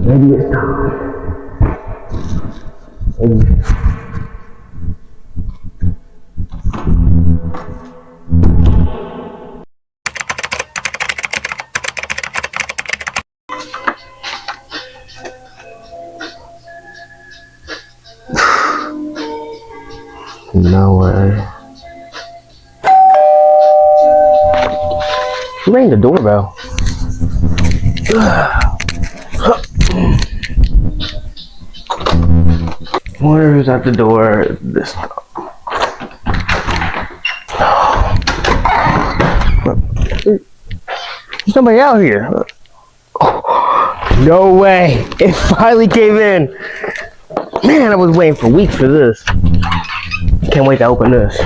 Maybe it's time. No way. Who rang the doorbell? Wonder who's at the door this time. There's somebody out here. No way. It finally came in. Man, I was waiting for weeks for this. Can't wait to open this.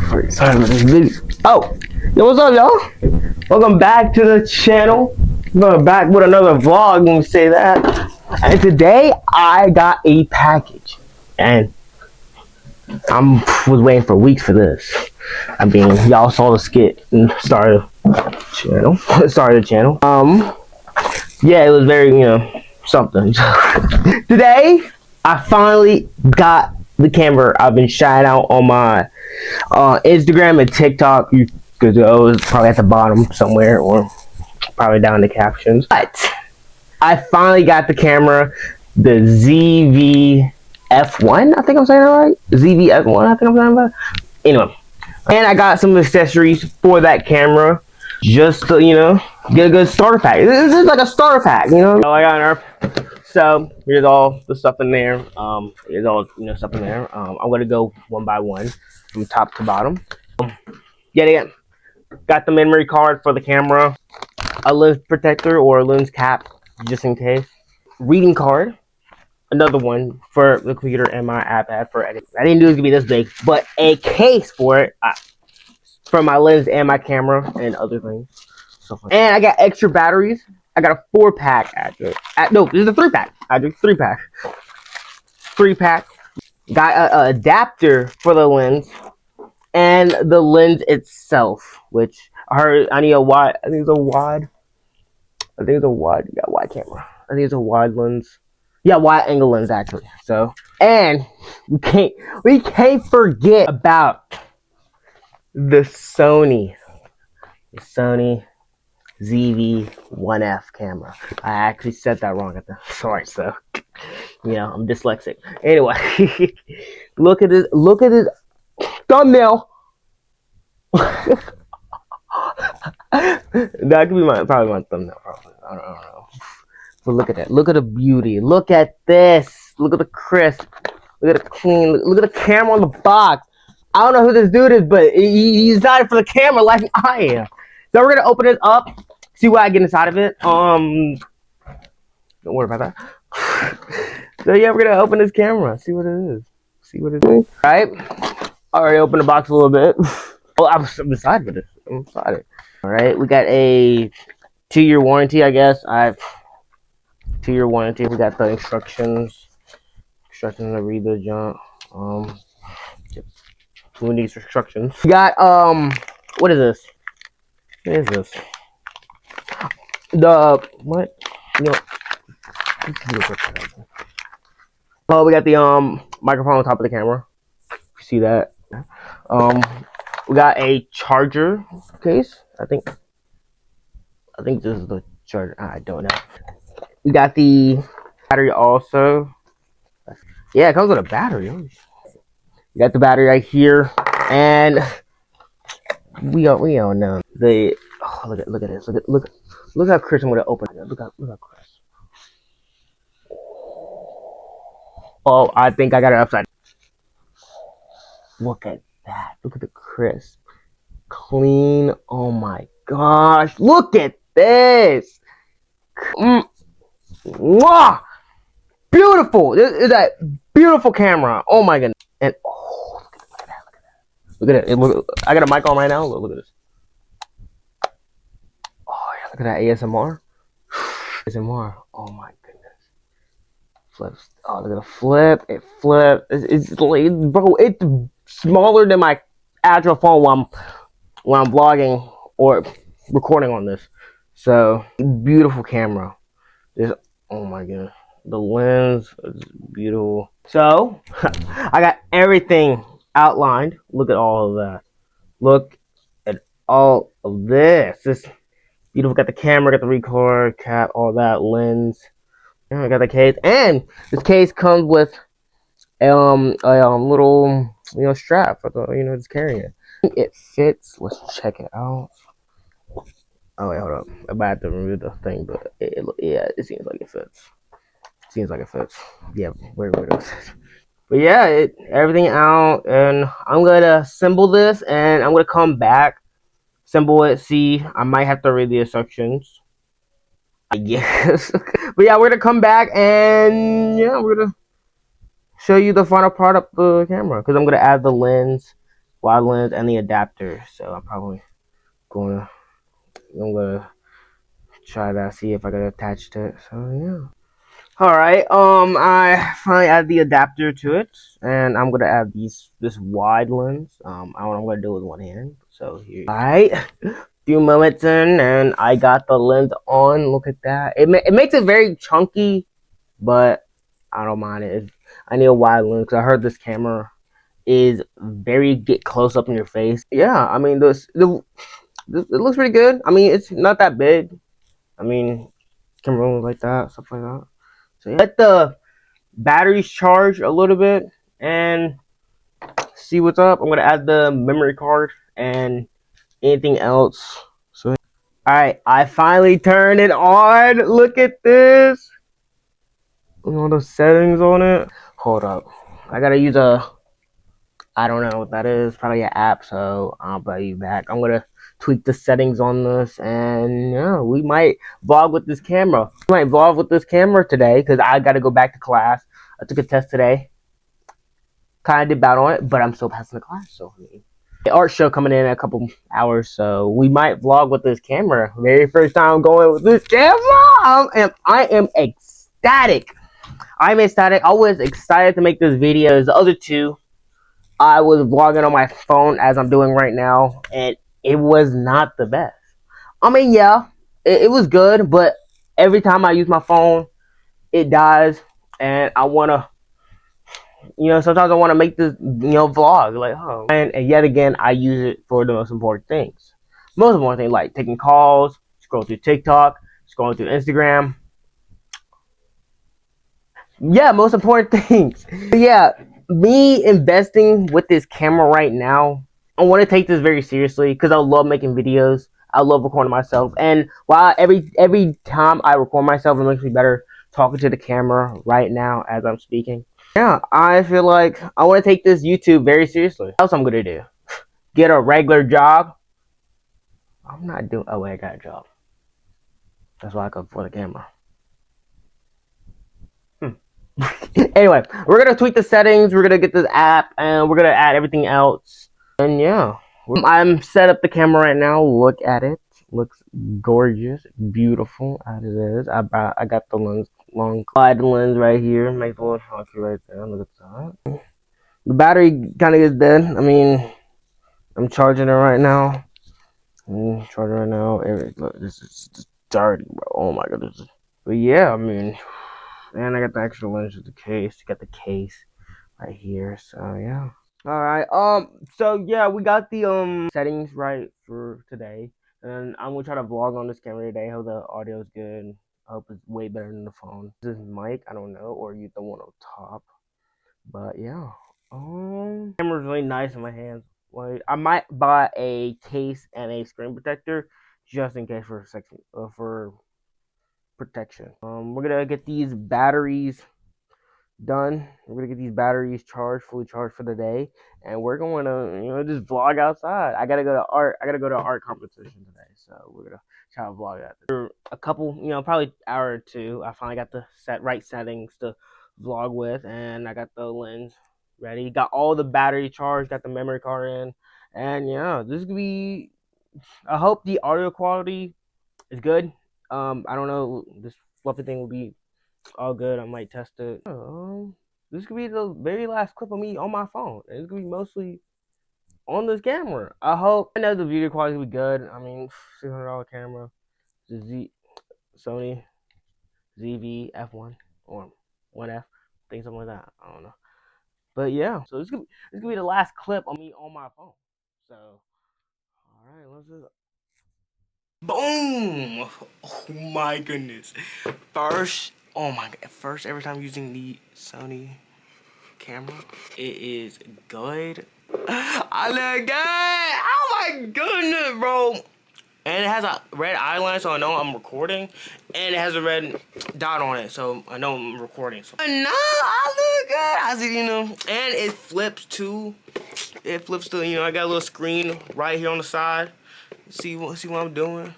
I'm excited about this video. Oh, yo, what's up, y'all? Welcome back to the channel. We're back with another vlog when we say that. And today I got a package, and I was waiting for weeks for this. I mean, y'all saw the skit and started the channel. Yeah, it was very, something. Today I finally got the camera. I've been shouting out on my Instagram and TikTok, because it was probably at the bottom somewhere or probably down in the captions. But I finally got the camera, the ZV-F1, I think I'm saying it right? ZV-F1, I think I'm saying it right? Anyway, and I got some accessories for that camera just to, get a good starter pack. This is like a starter pack, So I got an So here's all the stuff in there. Here's all stuff in there. I'm gonna go one by one from top to bottom. Yeah, got the memory card for the camera, a lens protector or a lens cap just in case, reading card, another one for the computer and my iPad for editing. I didn't do it to be this big, but a case for it for my lens and my camera and other things. And I got extra batteries. I got a 4-pack actually. No, this is a 3-pack. I do 3-pack. 3-pack. Got an adapter for the lens and the lens itself, which I heard I need a wide. I think it's a wide. Wide camera. I think it's a wide lens. Yeah, wide angle lens actually. So, and we can't forget about the Sony ZV-1F camera. I actually said that wrong at the start, so I'm dyslexic. Anyway, look at this thumbnail. That could be probably my thumbnail. Probably. I don't know. But look at that. Look at the beauty. Look at this. Look at the crisp. Look at the clean. Look at the camera on the box. I don't know who this dude is, but he designed for the camera like I am. So we're gonna open it up, see what I get inside of it. Don't worry about that. So yeah, we're gonna open this camera, see what it is. All right. I already opened the box a little bit. Oh, I'm excited for this. I'm excited. All right, we got a 2-year warranty, I guess. 2-year warranty. We got the instructions. Instructions to read the junk. Who needs instructions? We got what is this? What is this? What? Oh, we got the microphone on top of the camera. You see that? We got a charger case. I think this is the charger. I don't know. We got the battery also. Yeah, it comes with a battery. We got the battery right here, and we don't know the. Oh, look at this. Look how crisp I'm gonna open it. Look how crisp. Oh, I think I got it upside. Look at that. Look at the crisp, clean. Oh my gosh! Look at this. Wow, beautiful. This is that beautiful camera. Oh my goodness. And oh, look at that. Look, I got a mic on right now. Look at this. Oh yeah, look at that ASMR. ASMR. Oh my goodness. Flips. Oh, look at the flip. It flips. It's like, bro, it's smaller than my actual phone when I'm vlogging or recording on this. So beautiful camera. This, oh my goodness, the lens is beautiful. So I got everything outlined. Look at all of that. Look at all of this. This beautiful. Got the camera, got the record cap, all that lens. Yeah, I got the case, and this case comes with a little strap for the just carrying it. It fits. Let's check it out. Oh wait, hold up. I'm about to remove the thing, but yeah, it seems like it fits. Seems like it fits. Yeah, where it is. But yeah, everything out, and I'm gonna assemble this, and I'm gonna come back, assemble it. See, I might have to read the instructions. I guess. But yeah, we're gonna come back, and yeah, we're gonna show you the final part of the camera because I'm gonna add the lens, wide lens, and the adapter. So I'm gonna try that, see if I can attach to it. So yeah. All right. I finally add the adapter to it, and I'm gonna add this wide lens. I don't know what I'm gonna do with one hand. So here. All right. Few moments in, and I got the lens on. Look at that. It makes it very chunky, but I don't mind it. I need a wide lens because I heard this camera is very get close up in your face. Yeah, I mean it looks pretty good. I mean it's not that big. I mean camera like that, stuff like that. So yeah. Let the batteries charge a little bit and see what's up. I'm gonna add the memory card and anything else. So alright, I finally turned it on. Look at this. All the settings on it. Hold up. I gotta use I don't know what that is. Probably an app, so I'll be back. I'm gonna tweak the settings on this, and yeah, we might vlog with this camera. We might vlog with this camera today because I gotta go back to class. I took a test today. Kind of did bad on it, but I'm still passing the class. So the art show coming in a couple hours, so we might vlog with this camera. Very first time going with this camera, and I am ecstatic. I'm ecstatic. I was excited to make this video. The other two, I was vlogging on my phone as I'm doing right now, and it was not the best. I mean, yeah, it was good, but every time I use my phone, it dies, and I want to, sometimes I want to make this, vlog, like, oh. And yet again, I use it for the most important things. Most important thing, like taking calls, scroll through TikTok, scrolling through Instagram. Yeah, most important things. Yeah, me investing with this camera right now, I want to take this very seriously because I love making videos. I love recording myself, and while every time I record myself, it makes me better talking to the camera right now as I'm speaking. Yeah, I feel like I want to take this YouTube very seriously. What else I'm gonna do? Get a regular job? I'm not doing. Oh wait, I got a job. That's why I go for the camera. Anyway, we're gonna tweak the settings. We're gonna get this app, and we're gonna add everything else. And yeah, I'm set up the camera right now. Look at it. Looks gorgeous, beautiful as it is. I got the lens, long wide lens right here. Make the little chunky right there. Look at that. The battery kind of is dead. I mean, I'm charging it right now. Charging right now. Look, this is just dirty, bro. Oh my goodness. But yeah, I mean, and I got the extra lens with the case. Got the case right here. So yeah. All right. So yeah, we got the settings right for today, and I'm gonna try to vlog on this camera today. Hope the audio is good. I hope it's way better than the phone. This mic, I don't know, or you the one on top. But yeah. Camera's really nice in my hands. Like I might buy a case and a screen protector just in case for protection. We're gonna get these batteries done. We're gonna get these batteries fully charged for the day, and we're going to just vlog outside. I gotta go to art competition today, so we're gonna try to vlog that. For a couple, probably hour or two, I finally got the right settings to vlog with, and I got the lens ready. Got all the battery charged. Got the memory card in, and yeah, this is gonna be. I hope the audio quality is good. I don't know. This fluffy thing will be all good. I might test it. This could be the very last clip of me on my phone. It's gonna be mostly on this camera. I hope. I know the video quality will be good. I mean, $600 camera, the Sony ZV F1 or 1F, I think something like that. I don't know. But yeah, so this could be the last clip of me on my phone. So, all right, let's do it. Boom! Oh my goodness. First, oh my god. First, every time using the Sony camera, it is good. I look good! Oh my goodness, bro! And it has a red eyeline, so I know I'm recording. And it has a red dot on it, so I know I'm recording. So. No, I look good. I see, and it flips too. It flips to, I got a little screen right here on the side. See what I'm doing?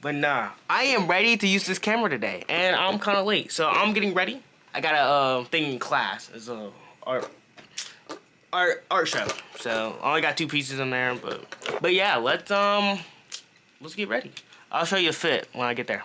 But nah, I am ready to use this camera today, and I'm kind of late, so I'm getting ready. I got a thing in class. It's a art show, so I only got 2 pieces in there, but yeah, let's get ready. I'll show you a fit when I get there.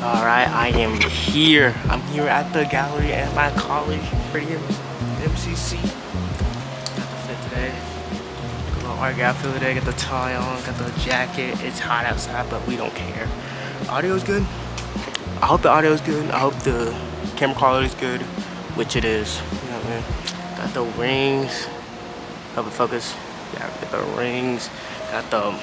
Alright, I am here. I'm here at the gallery at my college, right here, MCC. Got the fit today. Got a little art outfit today. Got the tie on, got the jacket. It's hot outside, but we don't care. Audio's good. I hope the audio's good. I hope the camera quality is good, which it is. You know what I mean? Got the rings. Hope it focus. Yeah, got the rings. Got the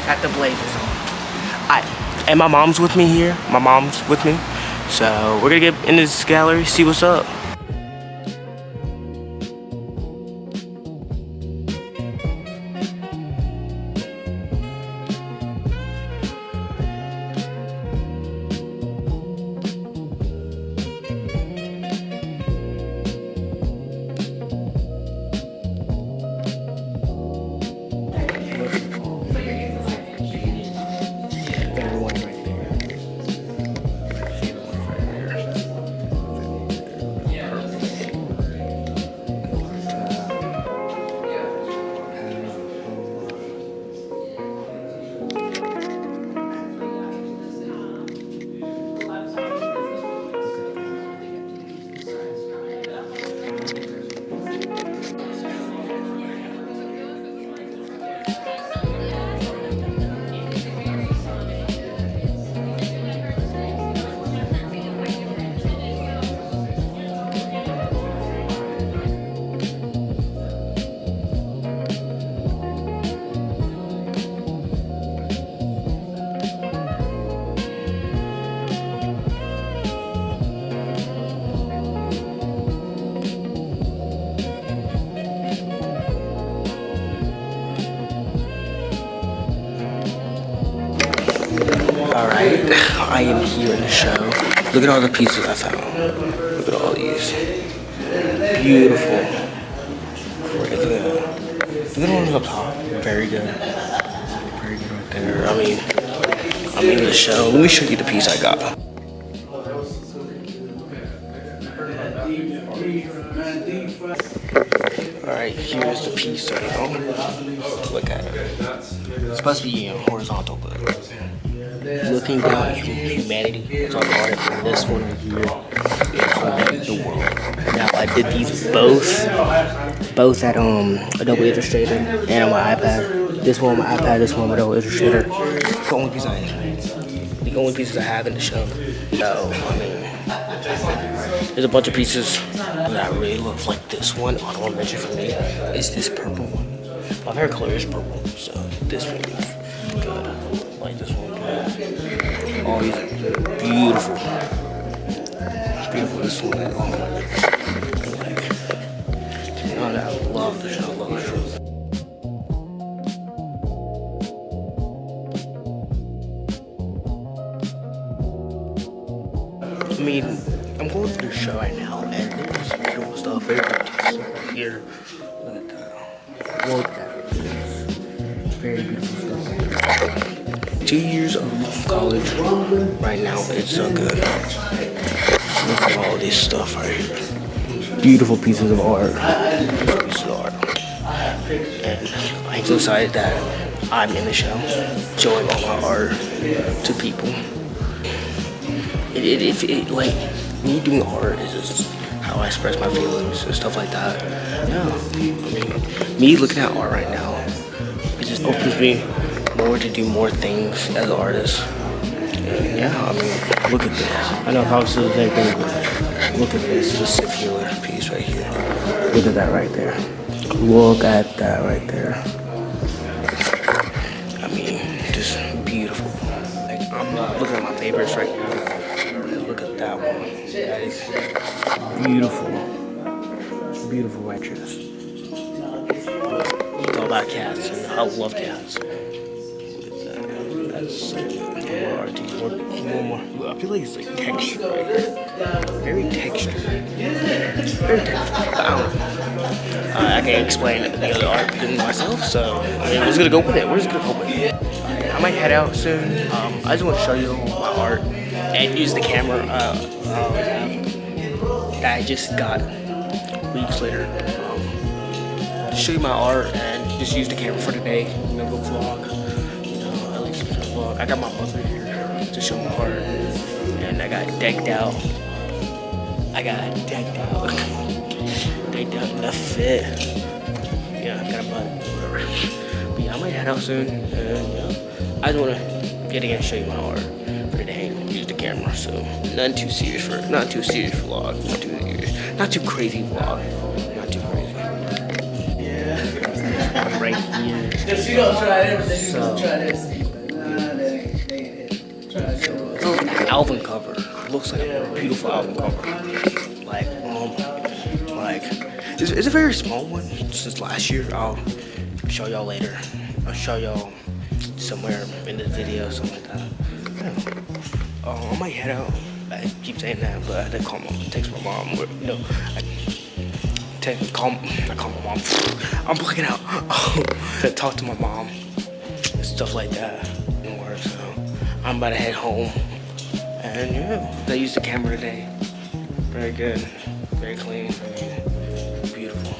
Got the blazers on. And my mom's with me here. My mom's with me. So we're gonna get in this gallery, see what's up. Alright, I am here in the show. Look at all the pieces I found. Look at all these. Beautiful. Look at the ones up top. Very good. Very good right there. I mean, I'm in the show. Let me show you the piece I got. Alright, here's the piece right now. Look at it. It's supposed to be horizontal, but looking down at humanity is on art, and this one right here is holding the world. Now I did these both at Adobe Illustrator and on my iPad. This one on my iPad, this one on Adobe Illustrator. The only pieces I have in the show. So I mean, there's a bunch of pieces that I really love. Like this one, honorable mention for me is this purple one. My favorite color is purple, so this one is good. Like this one. Oh, these are beautiful. Beautiful. This one, oh my God. Like, I love the show. I love the show. I mean, I'm going through the show right now, and there's some beautiful stuff. Very beautiful here. Look at that. Look at this. Very beautiful stuff. 2 years of college right now. It's so good. Look at all this stuff right here. Beautiful pieces of art. Beautiful pieces of art. And I'm so excited that I'm in the show, showing all my art to people. Like, me doing art is just how I express my feelings and stuff like that. Yeah, I mean, me looking at art right now, it just opens me more to do more things as an artist. And yeah, I mean, look at this. I know how it's the same thing, but look at this vesicular piece right here. Look at that right there. Look at that right there. I mean, just beautiful. Like, I'm looking at my favorites right here. Look at that one. That is beautiful. Beautiful waitress. It's all about cats, and I love cats. Look at that. That's so good. More. I feel like it's like texture right here. Very textured. Very textured. I don't know. I can't explain the other art than myself, so I mean, we're just gonna go with it. We're just gonna go with it. I might head out soon. I just want to show you my art and use the camera that I just got weeks later. To show you my art and just use the camera for today. You know, go vlog. You know, at least vlog. I got my mother here to show my art, and I got decked out. Decked out in the fit. Yeah, I got a butt. Whatever. But yeah, I might head out soon. And, you know, I just want to get in and show you my art for today. Use the camera, so not too serious vlog. Not too serious. Not too crazy vlog. Not too crazy. Yeah. Right here. If you don't try everything, you So, don't try this. album cover. Looks like a beautiful album cover. Like, it's a very small one since last year. I'll show y'all later. I'll show y'all somewhere in this video, something like that. I might head out. I keep saying that, but I had to call text my mom. You know, call my mom. I'm blacking out. To talk to my mom and stuff like that. Didn't work, so I'm about to head home. And yeah, I used the camera today. Very good, very clean, very beautiful.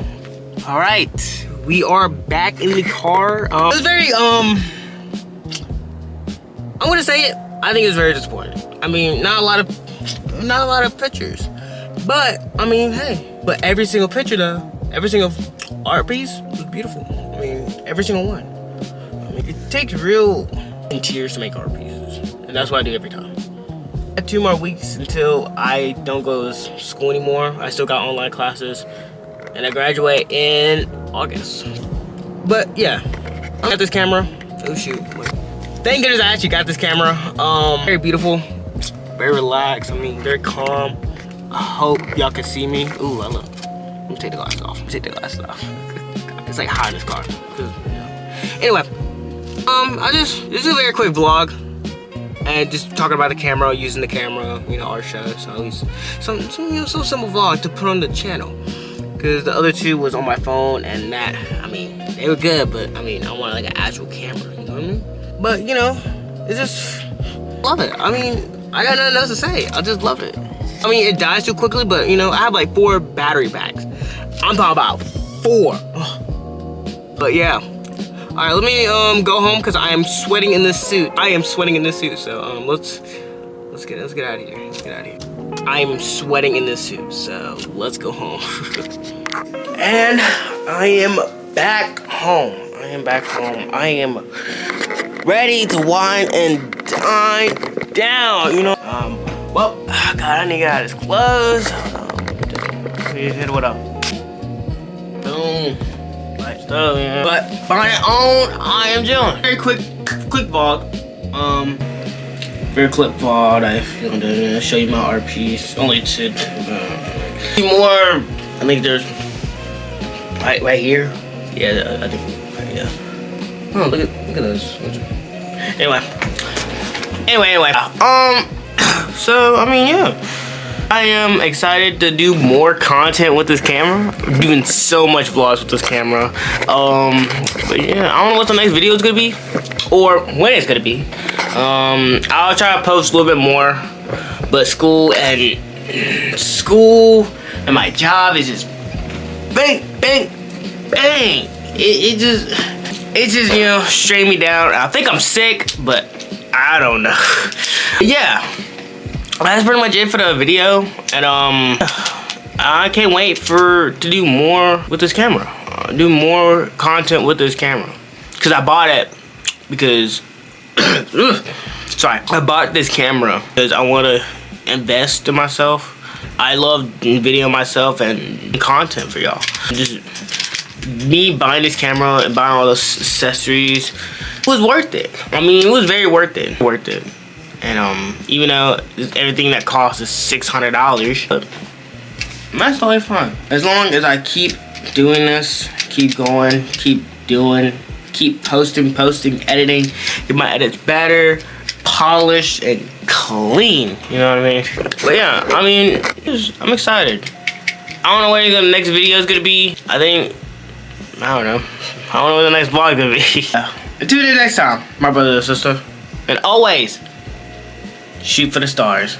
All right, we are back in the car. It was very I'm gonna say it. I think it was very disappointing. I mean, not a lot of pictures, but I mean, hey. But every single picture though, every single art piece was beautiful. I mean, every single one. I mean, it takes real tears to make art pieces, and that's what I do every time. I have 2 more weeks until I don't go to school anymore. I still got online classes, and I graduate in August. But yeah, I got this camera. Oh shoot. Thank goodness I actually got this camera. Very beautiful, very relaxed. I mean, very calm. I hope y'all can see me. Ooh, I love. Let me take the glasses off. It's like hot in this car. Anyway, this is a very quick vlog. And just talking about the camera, using the camera, you know, art show. So at least some simple vlog to put on the channel. Cause the other 2 was on my phone, and that, I mean, they were good, but I mean, I wanted like an actual camera, you know what I mean? But you know, it's just, love it. I mean, I got nothing else to say. I just love it. I mean, it dies too quickly, but you know, I have like 4 battery packs. I'm talking about 4. But yeah. All right, let me go home because I am sweating in this suit. So let's get out of here. I am sweating in this suit, so let's go home. And I am back home. I am ready to wine and dine down. You know. Well, God, I need to get out of his clothes. Hit what up? Boom. So, yeah. But by my own, I am doing very quick vlog. very clip vlog. I to show you my RPs. Only to more. I think there's right here. Yeah, I think yeah. Oh, look at this. Anyway. So I mean, yeah. I am excited to do more content with this camera. I'm doing so much vlogs with this camera. But yeah, I don't know what the next video is gonna be or when it's gonna be. I'll try to post a little bit more, but school and my job is just bang. It just you know strain me down. I think I'm sick, but I don't know. Yeah. That's pretty much it for the video, and I can't wait to do more with this camera, do more content with this camera, cause I bought it because I bought this camera because I want to invest in myself. I love video myself and content for y'all. Just me buying this camera and buying all those accessories was worth it. I mean, it was very worth it. And even though everything that costs is $600, but that's totally fine. As long as I keep doing this, keep going, keep posting, editing, get my edits better, polished, and clean. You know what I mean? But yeah, I mean, I'm excited. I don't know what the next video is gonna be. I don't know what the next vlog is gonna be. Until the next time, my brother and sister, and always shoot for the stars.